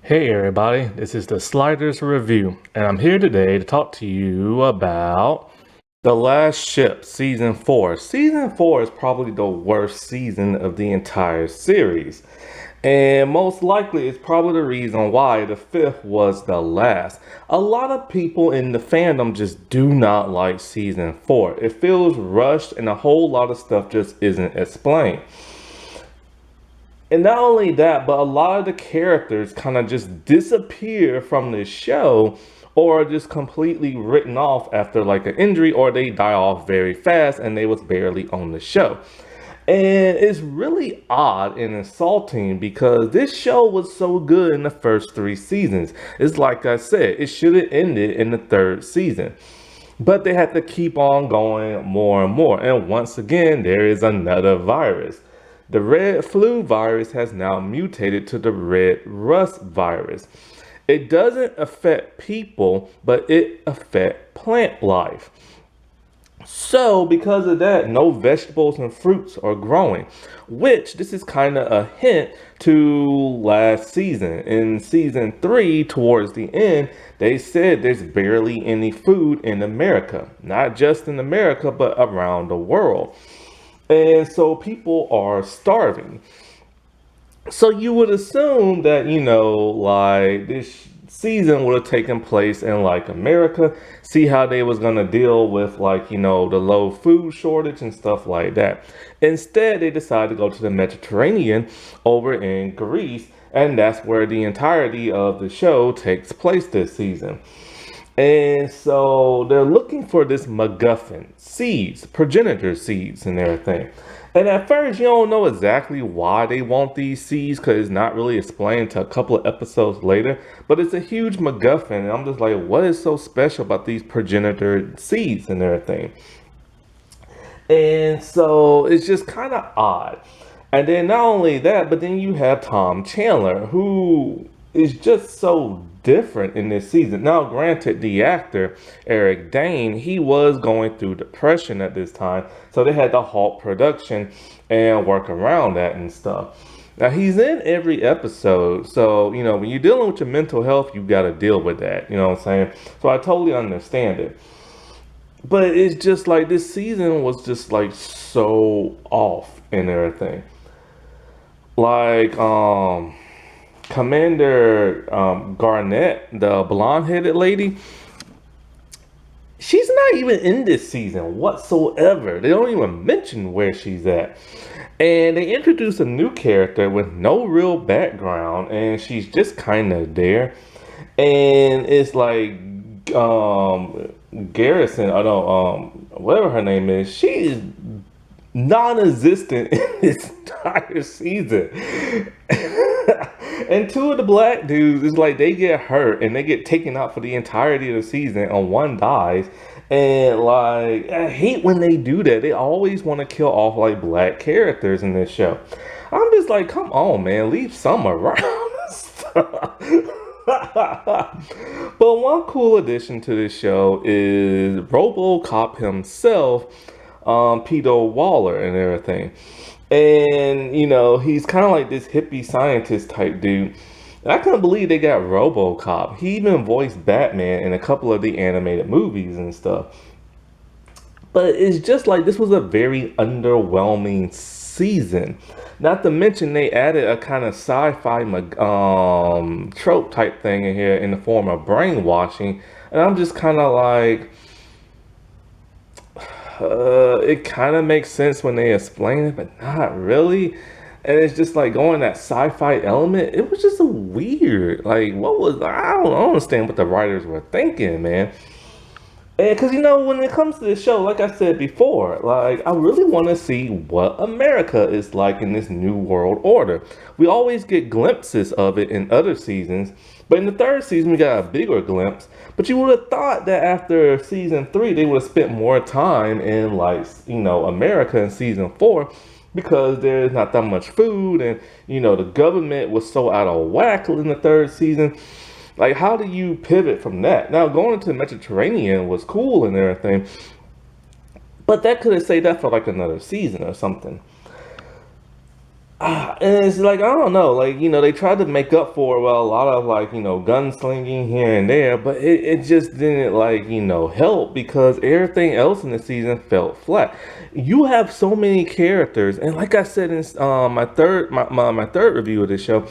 Hey everybody, this is the Sliders Review, and I'm here today to talk to you about The Last Ship, Season 4. Season 4 is probably the worst season of the entire series, and most likely it's probably the reason why the fifth was the last. A lot of people in the fandom just do not like Season 4. It feels rushed, and a whole lot of stuff just isn't explained. And not only that, but a lot of the characters kind of just disappear from the show or are just completely written off after like an injury, or they die off very fast and they was barely on the show. And it's really odd and insulting because this show was so good in the first three seasons. It's like I said, it should have ended in the third season. But they had to keep on going more and more. And once again, there is another virus. The red flu virus has now mutated to the red rust virus. It doesn't affect people, but it affects plant life. So, because of that, no vegetables and fruits are growing, which this is kind of a hint to last season. In season 3, towards the end, they said there's barely any food in America, not just in America, but around the world. And so people are starving. So you would assume that, like this season would have taken place in like America, see how they was going to deal with like, the low food shortage and stuff like that. Instead, they decided to go to the Mediterranean over in Greece, and that's where the entirety of the show takes place this season. And so they're looking for this MacGuffin, seeds, progenitor seeds and everything. And at first, you don't know exactly why they want these seeds because it's not really explained to a couple of episodes later. But it's a huge MacGuffin. And I'm just like, what is so special about these progenitor seeds and everything? And so it's just kind of odd. And then not only that, but then you have Tom Chandler, who is just so different in this season. Now, granted, the actor Eric Dane, he was going through depression at this time, so they had to halt production and work around that and stuff. Now, he's in every episode, so when you're dealing with your mental health, you got to deal with that. You know what I'm saying? So I totally understand it. But it's just like this season was just like so off and everything. Like Commander Garnett, the blonde-headed lady, she's not even in this season whatsoever. They don't even mention where she's at. And they introduce a new character with no real background, and she's just kind of there. And it's like Garrison, I don't whatever her name is, she is non-existent in this entire season. And two of the black dudes is like they get hurt and they get taken out for the entirety of the season, and one dies. And like I hate when they do that. They always want to kill off like black characters in this show. I'm just like, come on, man, leave some around. But one cool addition to this show is RoboCop himself, Peter Waller and everything. And he's kind of like this hippie scientist type dude. And I couldn't believe they got RoboCop. He even voiced Batman in a couple of the animated movies and stuff. But it's just like this was a very underwhelming season. Not to mention they added a kind of sci-fi trope type thing in here in the form of brainwashing, and I'm just kind of like, it kind of makes sense when they explain it, but not really. And it's just like going that sci-fi element. It was just a weird. Like, what was I don't understand what the writers were thinking, man. And because when it comes to this show, like I said before, like I really want to see what America is like in this new world order. We always get glimpses of it in other seasons, but in the third season we got a bigger glimpse. But you would have thought that after season 3 they would have spent more time in like America in season 4, because there's not that much food, and the government was so out of whack in the third season. Like, how do you pivot from that? Now, going into the Mediterranean was cool and everything, but that could have saved that for like another season or something. And it's like, I don't know, like, they tried to make up for, well, a lot of, like, gunslinging here and there, but it just didn't, like, help because everything else in the season felt flat. You have so many characters, and like I said in my third review of this show,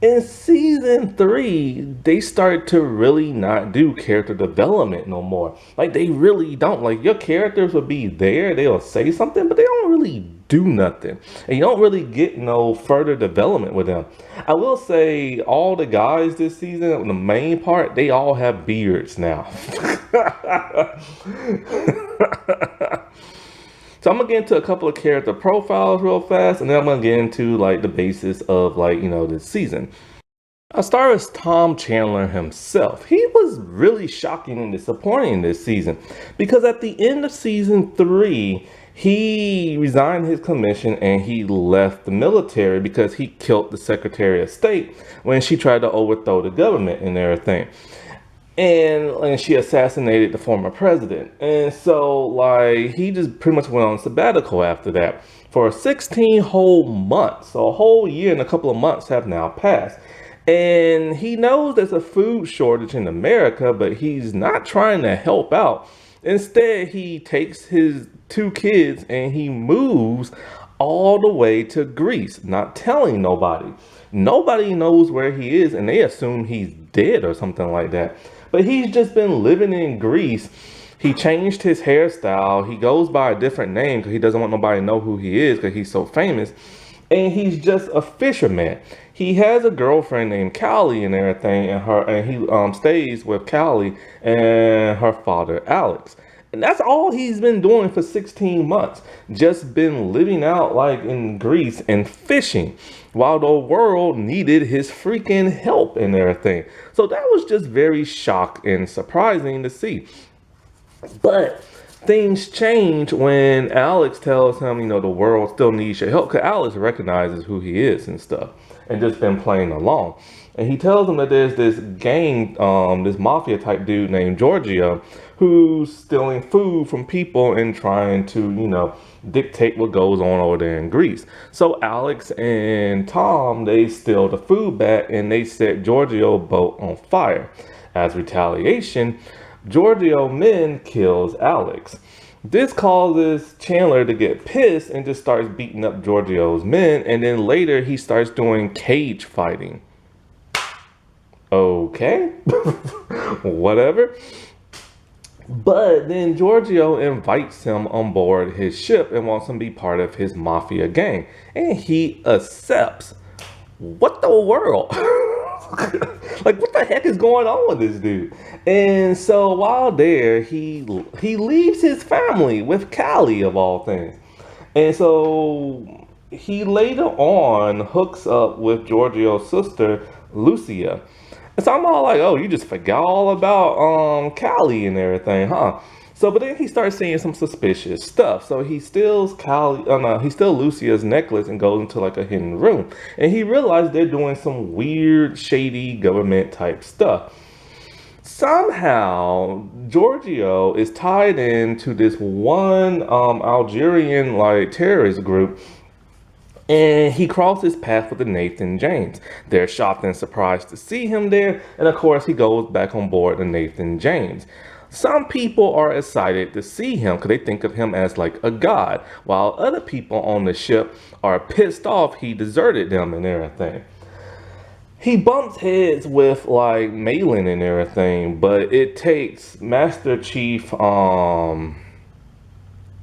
in season three, they started to really not do character development no more. Like, they really don't. Like, your characters will be there, they'll say something, but they don't really do nothing. And you don't really get no further development with them. I will say, all the guys this season, the main part, they all have beards now. So I'm gonna get into a couple of character profiles real fast, and then I'm gonna get into like the basis of like this season. As far as Tom Chandler himself, he was really shocking and disappointing this season because at the end of season three, he resigned his commission and he left the military because he killed the Secretary of State when she tried to overthrow the government and everything. And she assassinated the former president. And so, like, he just pretty much went on sabbatical after that for 16 whole months. So a whole year and a couple of months have now passed. And he knows there's a food shortage in America, but he's not trying to help out. Instead, he takes his two kids and he moves all the way to Greece, not telling nobody. Nobody knows where he is, and they assume he's dead or something like that. But he's just been living in Greece. He changed his hairstyle. He goes by a different name because he doesn't want nobody to know who he is because he's so famous. And he's just a fisherman. He has a girlfriend named Callie and everything, and he stays with Callie and her father, Alex. And that's all he's been doing for 16 months. Just been living out like in Greece and fishing while the world needed his freaking help and everything. So that was just very shocked and surprising to see. But things change when Alex tells him, the world still needs your help. Because Alex recognizes who he is and stuff and just been playing along. And he tells him that there's this gang, this mafia type dude named Giorgio who's stealing food from people and trying to, dictate what goes on over there in Greece. So Alex and Tom, they steal the food back and they set Giorgio's boat on fire. As retaliation, Giorgio men kills Alex. This causes Chandler to get pissed and just starts beating up Giorgio's men, and then later he starts doing cage fighting. Okay, whatever. But then Giorgio invites him on board his ship and wants him to be part of his mafia gang. And he accepts. What the world? Like, what the heck is going on with this dude? And so while there, he leaves his family with Callie, of all things. And so he later on hooks up with Giorgio's sister, Lucia. And so I'm all like, oh, you just forgot all about Callie and everything, huh? So, but then he starts seeing some suspicious stuff. So he steals Lucia's necklace and goes into like a hidden room. And he realized they're doing some weird, shady government type stuff. Somehow, Giorgio is tied into this one Algerian like terrorist group. And he crosses paths with the Nathan James. They're shocked and surprised to see him there. And of course, he goes back on board the Nathan James. Some people are excited to see him because they think of him as like a god, while other people on the ship are pissed off he deserted them and everything. He bumps heads with like Malin and everything, but it takes Master Chief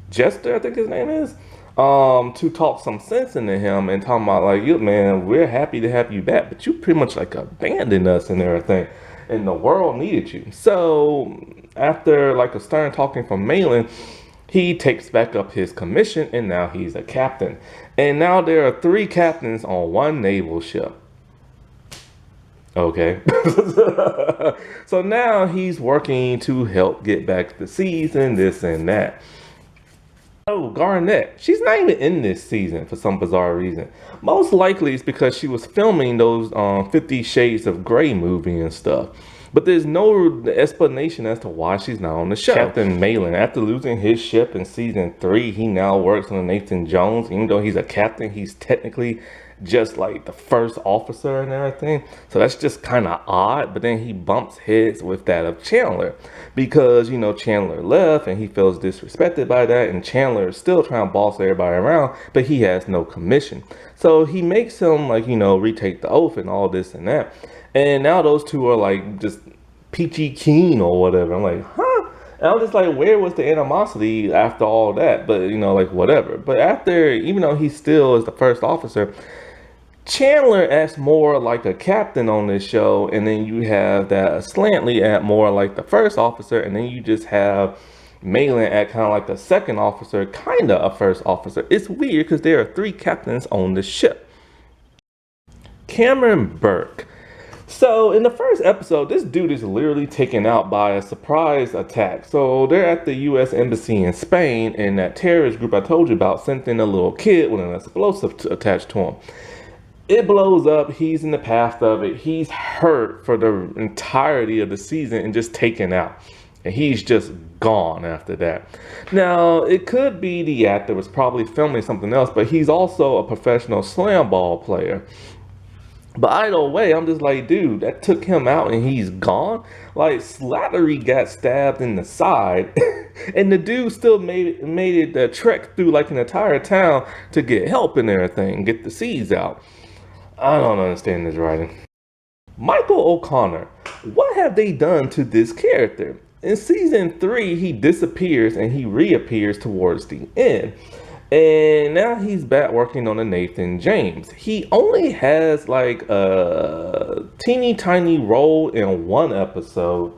Jester, I think his name is, to talk some sense into him and talking about like, you man, we're happy to have you back, but you pretty much like abandoned us and everything, and the world needed you. So after like a stern talking from Malin, he takes back up his commission and now he's a captain. And now there are 3 captains on one naval ship. Okay. So now he's working to help get back the seas and this and that. Oh, Garnett, she's not even in this season for some bizarre reason. Most likely it's because she was filming those 50 Shades of Grey movie and stuff. but there's no explanation as to why she's not on the show. Captain Malin, after losing his ship in season 3, he now works on the Nathan Jones. Even though he's a captain, he's technically just like the first officer and everything. So that's just kind of odd. But then he bumps heads with that of Chandler because, you know, Chandler left and he feels disrespected by that. And Chandler is still trying to boss everybody around, but he has no commission. So he makes him, like, you know, retake the oath and all this and that. And now those two are like just peachy keen or whatever. I'm like, huh? And I'm just like, where was the animosity after all that? But, you know, like, whatever. But after, even though he still is the first officer, Chandler acts more like a captain on this show, and then you have that Slantley act more like the first officer, and then you just have Malin act kind of like the second officer, kind of a first officer. It's weird because there are 3 captains on the ship. Cameron Burke. So in the first episode, this dude is literally taken out by a surprise attack. So they're at the U.S. Embassy in Spain, and that terrorist group I told you about sent in a little kid with an explosive attached to him. It blows up. He's in the path of it. He's hurt for the entirety of the season and just taken out. And he's just gone after that. Now, it could be the actor was probably filming something else, but he's also a professional slam ball player. But either way, I'm just like, dude, that took him out and he's gone. Like, Slattery got stabbed in the side, and the dude still made it the trek through like an entire town to get help and everything, get the seeds out. I don't understand this writing. Michael O'Connor. What have they done to this character? In season 3, he disappears and he reappears towards the end. And now he's back working on the Nathan James. He only has like a teeny tiny role in 1 episode.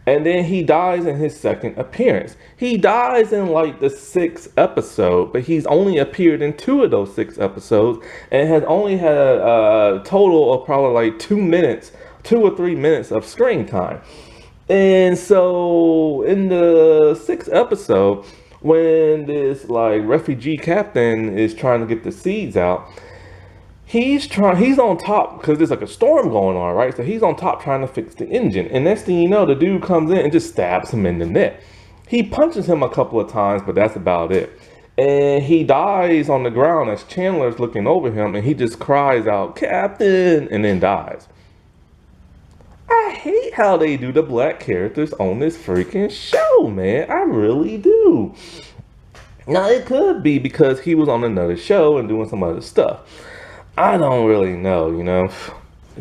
And then he dies in his second appearance. He dies in like the 6th episode, but he's only appeared in 2 of those 6 episodes and has only had a total of probably like 2 or 3 minutes of screen time. And so in the 6th episode, when this like refugee captain is trying to get the seeds out, he's on top because there's like a storm going on, right? So he's on top trying to fix the engine. And next thing you know, the dude comes in and just stabs him in the neck. He punches him a couple of times, but that's about it. And he dies on the ground as Chandler's looking over him, and he just cries out, "Captain," and then dies. I hate how they do the black characters on this freaking show, man. I really do. Now, it could be because he was on another show and doing some other stuff. I don't really know, you know.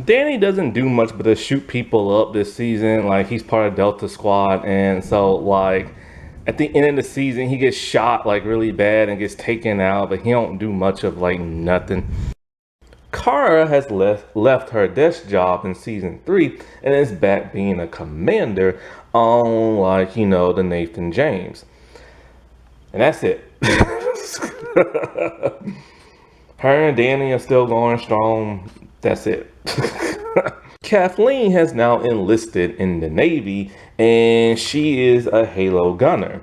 Danny doesn't do much but to shoot people up this season. Like, he's part of Delta Squad, and so, like, at the end of the season, he gets shot, like, really bad and gets taken out, but he don't do much of, like, nothing. Kara has left her desk job in season 3 and is back being a commander on, like, you know, the Nathan James. And that's it. Her and Danny are still going strong. That's it. Kathleen has now enlisted in the Navy, and she is a Halo gunner.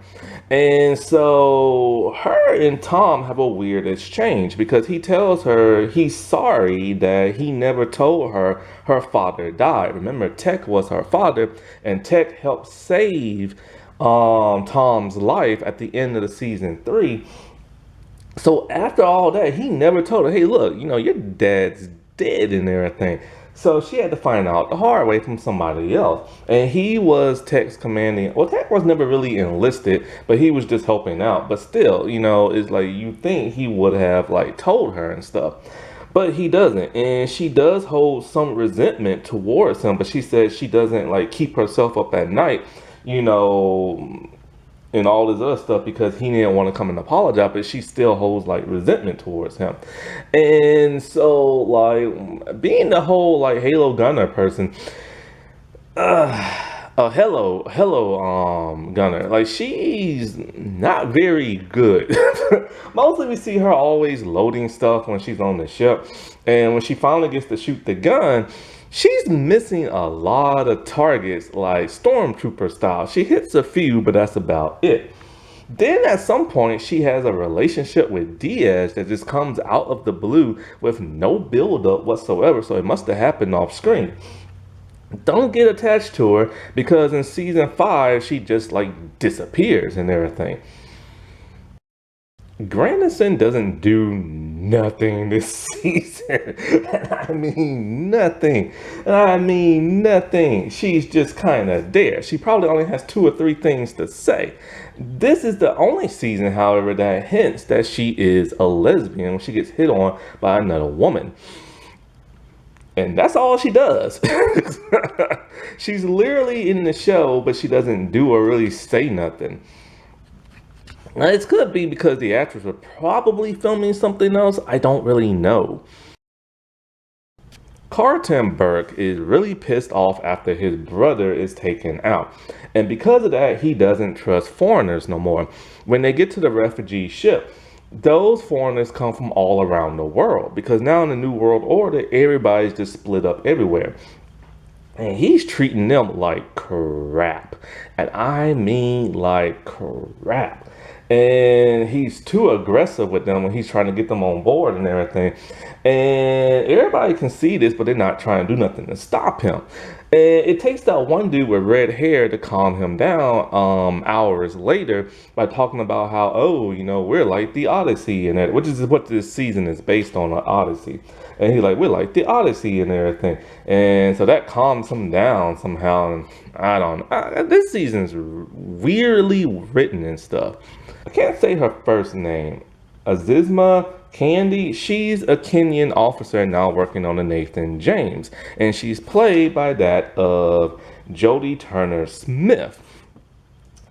And so her and Tom have a weird exchange because he tells her he's sorry that he never told her her father died. Remember, Tech was her father, and Tech helped save Tom's life at the end of the season 3. So after all that, he never told her, hey, look, you know, your dad's dead and everything. So she had to find out the hard way from somebody else. And he was Tech's commanding. Well, Tech was never really enlisted, but he was just helping out. But still, you know, it's like you think he would have like told her and stuff. But he doesn't. And she does hold some resentment towards him. But she says she doesn't like keep herself up at night, you know, and all this other stuff because he didn't want to come and apologize, but she still holds like resentment towards him. And so like being the whole like Halo gunner person, hello gunner, like she's not very good. Mostly we see her always loading stuff when she's on the ship, and when she finally gets to shoot the gun, she's missing a lot of targets like stormtrooper style. She hits a few, but that's about it. Then at some point, she has a relationship with Diaz that just comes out of the blue with no build up whatsoever. So it must have happened off screen. Don't get attached to her because in season 5 she just like disappears and everything. Grandison doesn't do nothing this season. I mean nothing. I mean nothing. She's just kind of there. She probably only has 2 or 3 things to say. This is the only season, however, that hints that she is a lesbian when she gets hit on by another woman. And that's all she does. She's literally in the show, but she doesn't do or really say nothing. Now, it could be because the actors were probably filming something else. I don't really know. Carlton Burke is really pissed off after his brother is taken out. And because of that, he doesn't trust foreigners no more. When they get to the refugee ship, those foreigners come from all around the world. Because now in the New World Order, everybody's just split up everywhere. And he's treating them like crap. And I mean like crap. And he's too aggressive with them when he's trying to get them on board and everything. And everybody can see this, but they're not trying to do nothing to stop him. And it takes that one dude with red hair to calm him down hours later by talking about how, oh, you know, we're like the Odyssey and that, which is what this season is based on, the Odyssey. And he's like, we're like the Odyssey and everything. And so that calms him down somehow. And I don't know. This season's weirdly written and stuff. I can't say her first name. Azizma Candy. She's a Kenyan officer now working on the Nathan James. And she's played by that of Jodie Turner-Smith.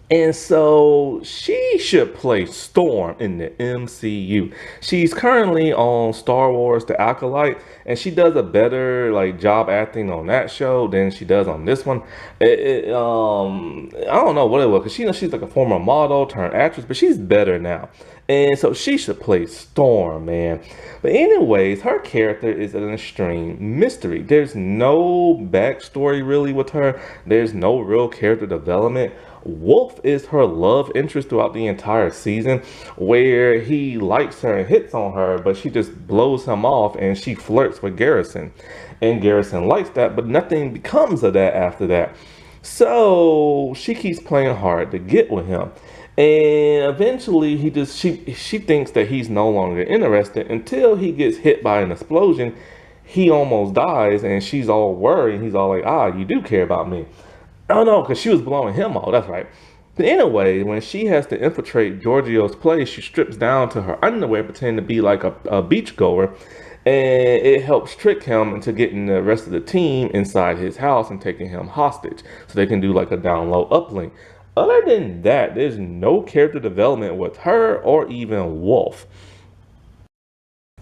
And so she should play Storm in the MCU. She's currently on Star Wars The Acolyte, and she does a better like job acting on that show than she does on this one. I don't know what it was, because she's like a former model turned actress, but she's better now. And so she should play Storm, man. But anyways, her character is an extreme mystery. There's no backstory really with her. There's no real character development. Wolf is her love interest throughout the entire season, where he likes her and hits on her, but she just blows him off and she flirts with Garrison. And Garrison likes that, but nothing becomes of that after that. So she keeps playing hard to get with him. And eventually she thinks that he's no longer interested until he gets hit by an explosion. He almost dies and she's all worried. He's all like, you do care about me. Oh no, because she was blowing him off, that's right. But anyway, when she has to infiltrate Giorgio's place, she strips down to her underwear, pretending to be like a beachgoer. And it helps trick him into getting the rest of the team inside his house and taking him hostage. So they can do like a down-low uplink. Other than that, there's no character development with her or even Wolf.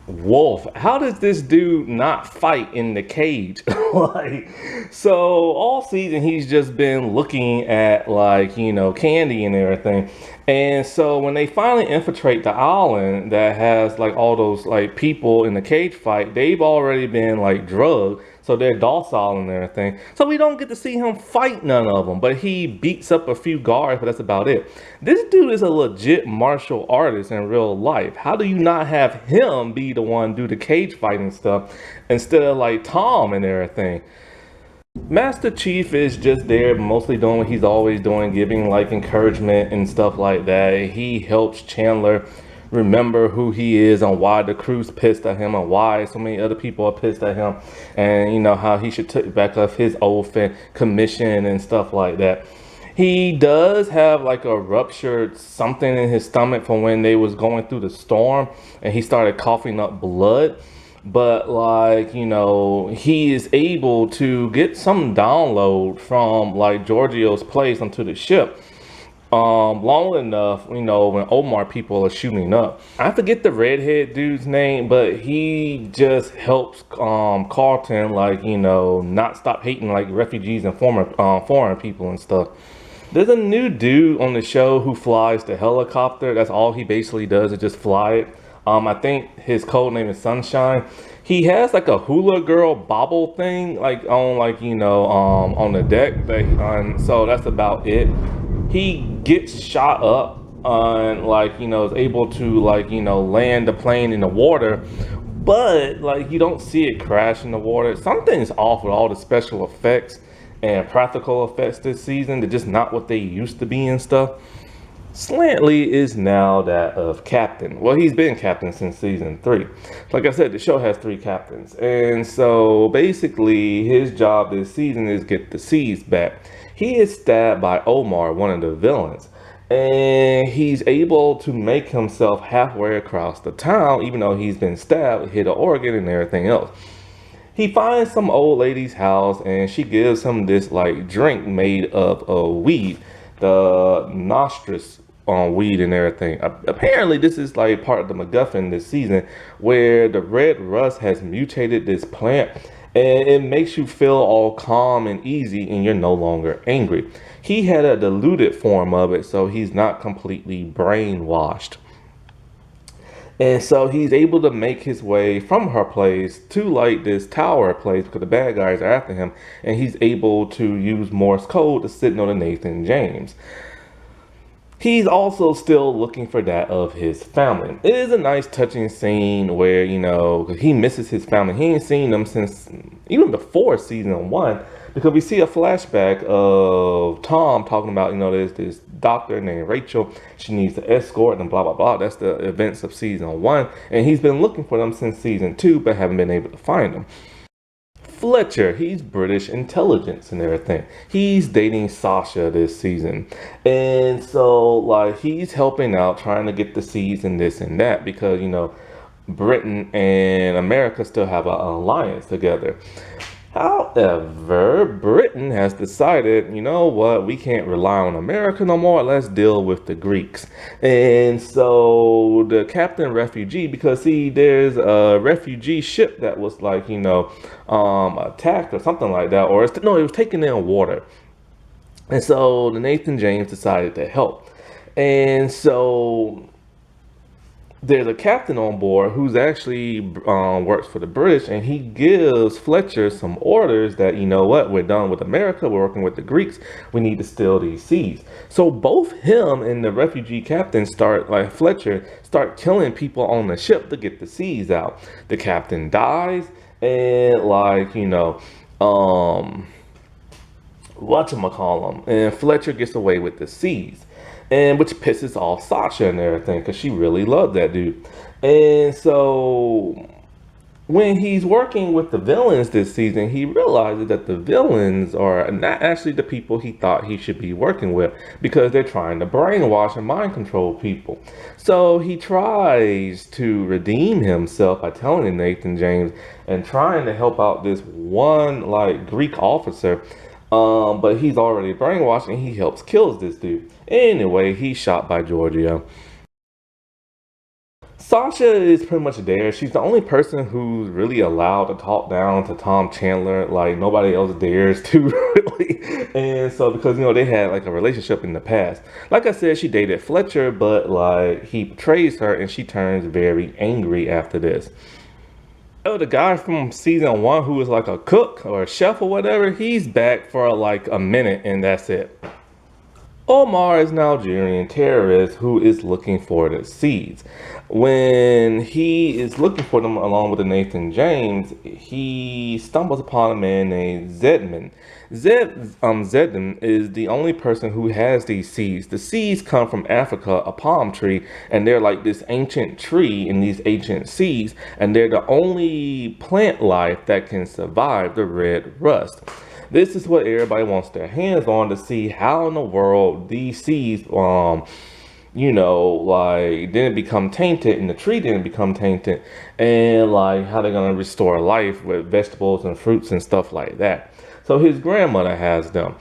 Wolf, how does this dude not fight in the cage? Like, so all season he's just been looking at like, you know, Candy and everything. And so when they finally infiltrate the island that has like all those like people in the cage fight, they've already been like drugged. So they're docile and everything. So we don't get to see him fight none of them. But he beats up a few guards, but that's about it. This dude is a legit martial artist in real life. How do you not have him be the one do the cage fighting stuff instead of like Tom and everything? Master Chief is just there mostly doing what he's always doing, giving like encouragement and stuff like that. He helps Chandler remember who he is and why the crew's pissed at him and why so many other people are pissed at him, and you know how he should take back up his oath and commission and stuff like that. He does have like a ruptured something in his stomach from when they was going through the storm and he started coughing up blood. But like, you know, he is able to get some download from like Giorgio's place onto the ship long enough, you know, when Omar people are shooting up. I forget the redhead dude's name, but he just helps Carlton, like, you know, not stop hating like refugees and foreign people and stuff. There's a new dude on the show who flies the helicopter. That's all he basically does, is just fly it. I think his code name is Sunshine. He has like a hula girl bobble thing, like on like, you know, on the deck. So that's about it. He gets shot up and like, you know, is able to like, you know, land the plane in the water. but like you don't see it crash in the water. Something's off with all the special effects and practical effects this season. They're just not what they used to be and stuff. Slantley is now that of captain. Well, he's been captain since season 3. Like I said, the show has 3 captains. And so basically his job this season is get the seas back. He is stabbed by Omar, one of the villains. And he's able to make himself halfway across the town, even though he's been stabbed, hit an organ and everything else. He finds some old lady's house and she gives him this like drink made of weed, the nostrils on weed and everything. Apparently this is like part of the MacGuffin this season, where the red rust has mutated this plant and it makes you feel all calm and easy and you're no longer angry. He had a diluted form of it, so he's not completely brainwashed. And so he's able to make his way from her place to like this tower place because the bad guys are after him, and he's able to use Morse code to signal to Nathan James. He's also still looking for that of his family. It is a nice touching scene where, you know, he misses his family. He ain't seen them since even before season 1, because we see a flashback of Tom talking about, you know, there's this doctor named Rachel. She needs to escort and blah, blah, blah. That's the events of season 1. And he's been looking for them since season 2, but haven't been able to find them. Fletcher, he's British intelligence and everything. He's dating Sasha this season. And so, like, he's helping out, trying to get the seeds and this and that, because, you know, Britain and America still have an alliance together. However, Britain has decided, you know what, we can't rely on America no more. Let's deal with the Greeks. And so the captain refugee, because see, there's a refugee ship that was like, you know, attacked or something like that, or no, it was taken in water. And so the Nathan James decided to help. And so there's a captain on board who's actually works for the British, and he gives Fletcher some orders that, you know what, we're done with America, we're working with the Greeks, we need to steal these seas. So both him and the refugee captain Fletcher start killing people on the ship to get the seas out. The captain dies, and like, you know, whatchamacallem, and Fletcher gets away with the seas. And which pisses off Sasha and everything, because she really loved that dude. And so when he's working with the villains this season, he realizes that the villains are not actually the people he thought he should be working with, because they're trying to brainwash and mind control people. So he tries to redeem himself by telling Nathan James and trying to help out this one like Greek officer. But he's already brainwashed and he kills this dude. Anyway, he's shot by Giorgio. Sasha is pretty much there. She's the only person who's really allowed to talk down to Tom Chandler. Like, nobody else dares to, really. And so, because, you know, they had like a relationship in the past. Like I said, she dated Fletcher, but like he betrays her and she turns very angry after this. Oh, the guy from season 1 who was like a cook or a chef or whatever, he's back for like a minute and that's it. Omar is an Algerian terrorist who is looking for the seeds. When he is looking for them along with the Nathan James, he stumbles upon a man named Zedman. Zedman is the only person who has these seeds. The seeds come from Africa, a palm tree, and they're like this ancient tree in these ancient seeds, and they're the only plant life that can survive the red rust. This is what everybody wants their hands on, to see how in the world these seeds, you know, like didn't become tainted and the tree didn't become tainted, and like how they're gonna restore life with vegetables and fruits and stuff like that. So his grandmother has them.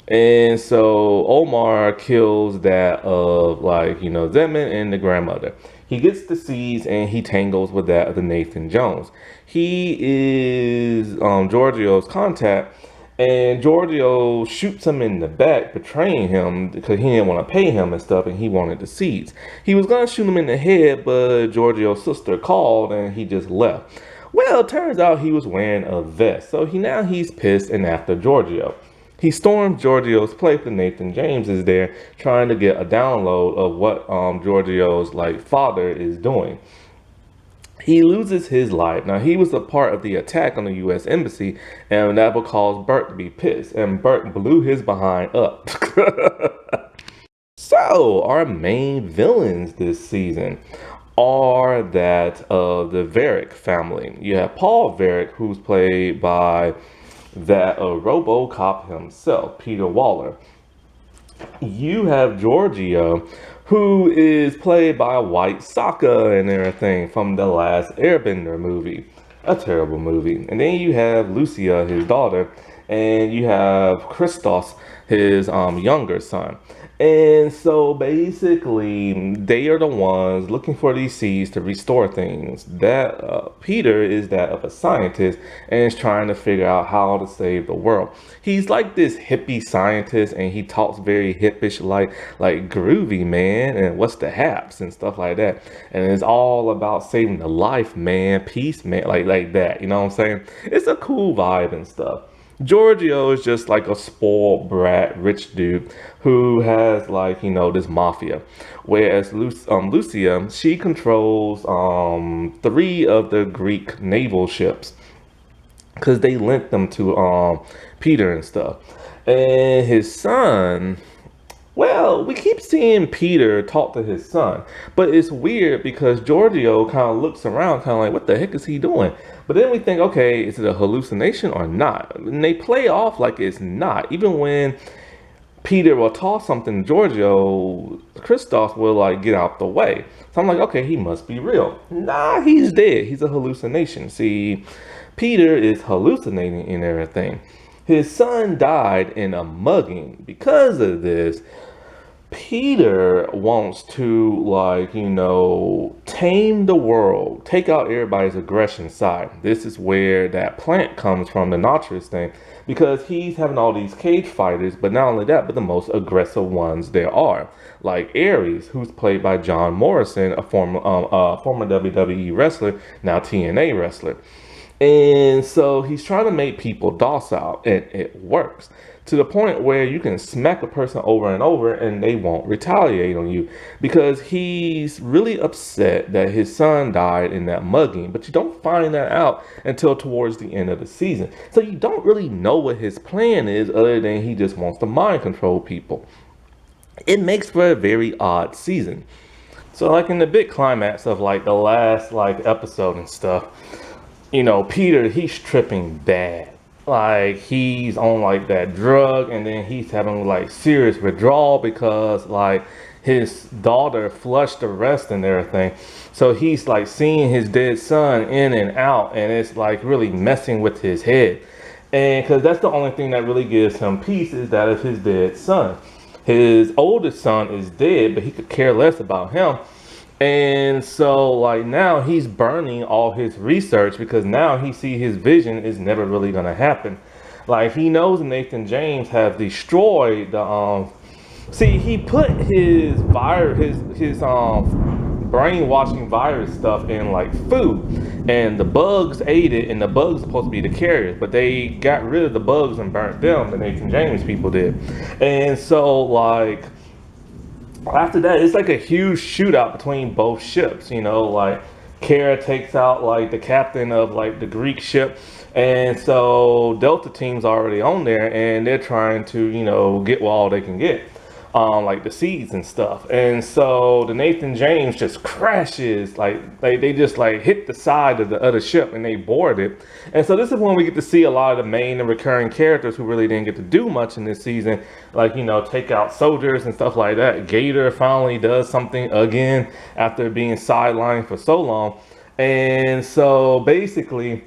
And so Omar kills that of like, you know, Zedman and the grandmother. He gets the seeds and he tangles with that of the Nathan Jones. He is Giorgio's contact. And Giorgio shoots him in the back, betraying him because he didn't want to pay him and stuff, and he wanted the seeds. He was going to shoot him in the head, but Giorgio's sister called and he just left. Well, it turns out he was wearing a vest, so now he's pissed and after Giorgio. He storms Giorgio's place, and Nathan James is there trying to get a download of what Giorgio's like father is doing. He loses his life. Now, he was a part of the attack on the U.S. Embassy, and that would cause Bert to be pissed, and Bert blew his behind up. So, our main villains this season are that of the Varick family. You have Paul Varick, who's played by that of RoboCop himself, Peter Waller. You have Giorgio, who is played by White Sokka and everything from the last Airbender movie. A terrible movie. And then you have Lucia, his daughter, and you have Christos, his younger son. And so basically, they are the ones looking for these seeds to restore things. That Peter is that of a scientist and is trying to figure out how to save the world. He's like this hippie scientist, and he talks very hippish, like groovy, man, and what's the haps and stuff like that. And it's all about saving the life, man, peace, man, like that. You know what I'm saying? It's a cool vibe and stuff. Giorgio is just like a spoiled brat, rich dude who has like, this mafia. Whereas Lucia, she controls 3 of the Greek naval ships because they lent them to Peter and stuff. And his son, well, we keep seeing Peter talk to his son, but it's weird because Giorgio kind of looks around kind of like, what the heck is he doing? But then we think, okay, is it a hallucination or not? And they play off like it's not. Even when Peter will talk something to Giorgio, Christos will like get out the way. So I'm like, okay, he must be real. Nah, he's dead. He's a hallucination. See, Peter is hallucinating and everything. His son died in a mugging. Because of this, Peter wants to, tame the world, take out everybody's aggression side. This is where that plant comes from, the Nautilus thing, because he's having all these cage fighters, but not only that, but the most aggressive ones there are. Like Ares, who's played by John Morrison, a former WWE wrestler, now TNA wrestler. And so he's trying to make people docile, and it works to the point where you can smack a person over and over and they won't retaliate on you, because he's really upset that his son died in that mugging. But you don't find that out until towards the end of the season. So you don't really know what his plan is, other than he just wants to mind control people. It makes for a very odd season. So like in the big climax of like the last episode and stuff, Peter, he's tripping bad. Like he's on like that drug, and then he's having like serious withdrawal because like his daughter flushed the rest and everything. So he's like seeing his dead son in and out, and it's like really messing with his head. And because that's the only thing that really gives him peace, is that of his dead son. His oldest son is dead, but he could care less about him. And so like now he's burning all his research, because now he see his vision is never really going to happen. Like he knows Nathan James have destroyed the see, he put his virus, his brainwashing virus stuff in like food, and the bugs ate it, and the bugs are supposed to be the carriers, but they got rid of the bugs and burnt them. The Nathan James people did. And so like after that, it's like a huge shootout between both ships. Like Kara takes out like the captain of like the Greek ship, and so Delta team's already on there, and they're trying to get what all they can get, like the seeds and stuff. And so the Nathan James just crashes, like they just like hit the side of the other ship and they board it. And so this is when we get to see a lot of the main and recurring characters who really didn't get to do much in this season, like take out soldiers and stuff like that. Gator finally does something again after being sidelined for so long. And so basically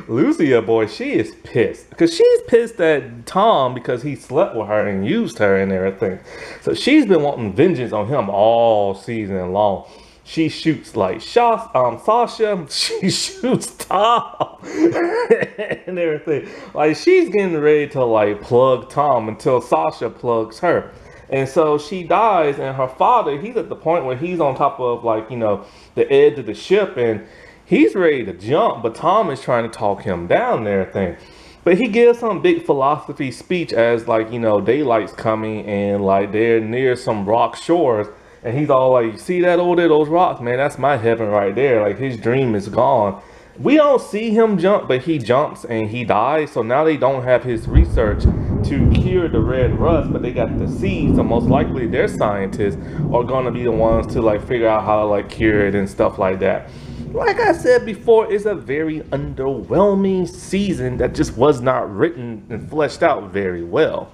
Lucia, boy, she is pissed, because she's pissed at Tom because he slept with her and used her and everything. So she's been wanting vengeance on him all season long. She shoots like Sasha, she shoots Tom and everything. Like she's getting ready to like plug Tom until Sasha plugs her. And so she dies, and her father, he's at the point where he's on top of like, the edge of the ship, and he's ready to jump, but Tom is trying to talk him down and everything. But he gives some big philosophy speech as like, daylight's coming, and like they're near some rock shores, And he's all like, "You see that over there, those rocks, man? That's my heaven right there." Like his dream is gone. We don't see him jump, but he jumps and he dies. So now they don't have his research to cure the red rust, but they got the seeds. So most likely their scientists are gonna be the ones to like figure out how to like cure it and stuff like that. Like I said before, it's a very underwhelming season that just was not written and fleshed out very well.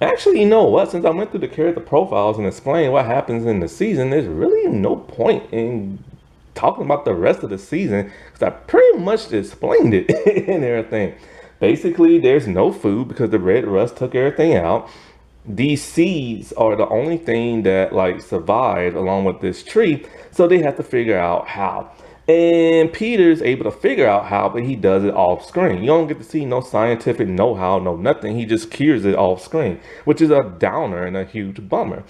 Actually, you know what? Since I went through the character profiles and explained what happens in the season, there's really no point in talking about the rest of the season because I pretty much explained it and everything. Basically, there's no food because the red rust took everything out. These seeds are the only thing that like survived along with this tree, so they have to figure out how. And Peter's able to figure out how, but he does it off screen. You don't get to see no scientific know-how, no nothing. He just cures it off screen, which is a downer and a huge bummer.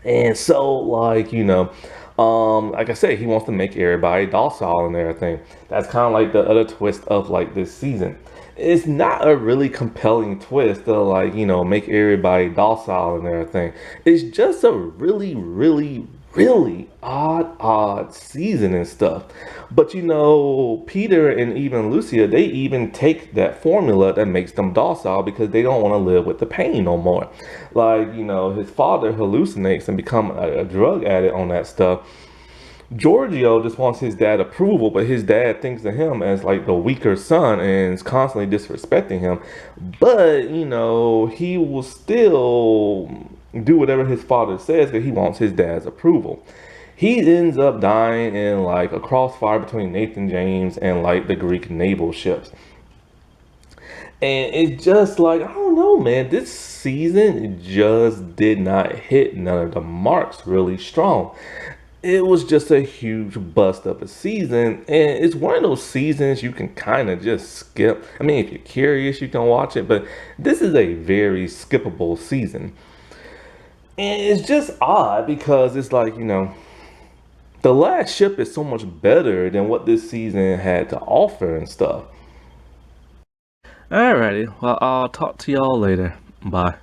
And so, like, like I said, he wants to make everybody docile and everything. That's kind of like the other twist of like this season. It's not a really compelling twist to like, make everybody docile and everything. It's just a really, really, really odd season and stuff. But Peter and even Lucia, they even take that formula that makes them docile because they don't want to live with the pain no more. Like, his father hallucinates and become a drug addict on that stuff. Giorgio just wants his dad approval, but his dad thinks of him as like the weaker son and is constantly disrespecting him. But, he will still do whatever his father says because he wants his dad's approval. He ends up dying in like a crossfire between Nathan James and like the Greek naval ships. And it's just like, I don't know, man, this season just did not hit none of the marks really strong. It was just a huge bust of a season, and it's one of those seasons you can kind of just skip. I mean, if you're curious, you can watch it, but this is a very skippable season. And it's just odd because it's like, the last ship is so much better than what this season had to offer and stuff. Alrighty, well, I'll talk to y'all later. Bye.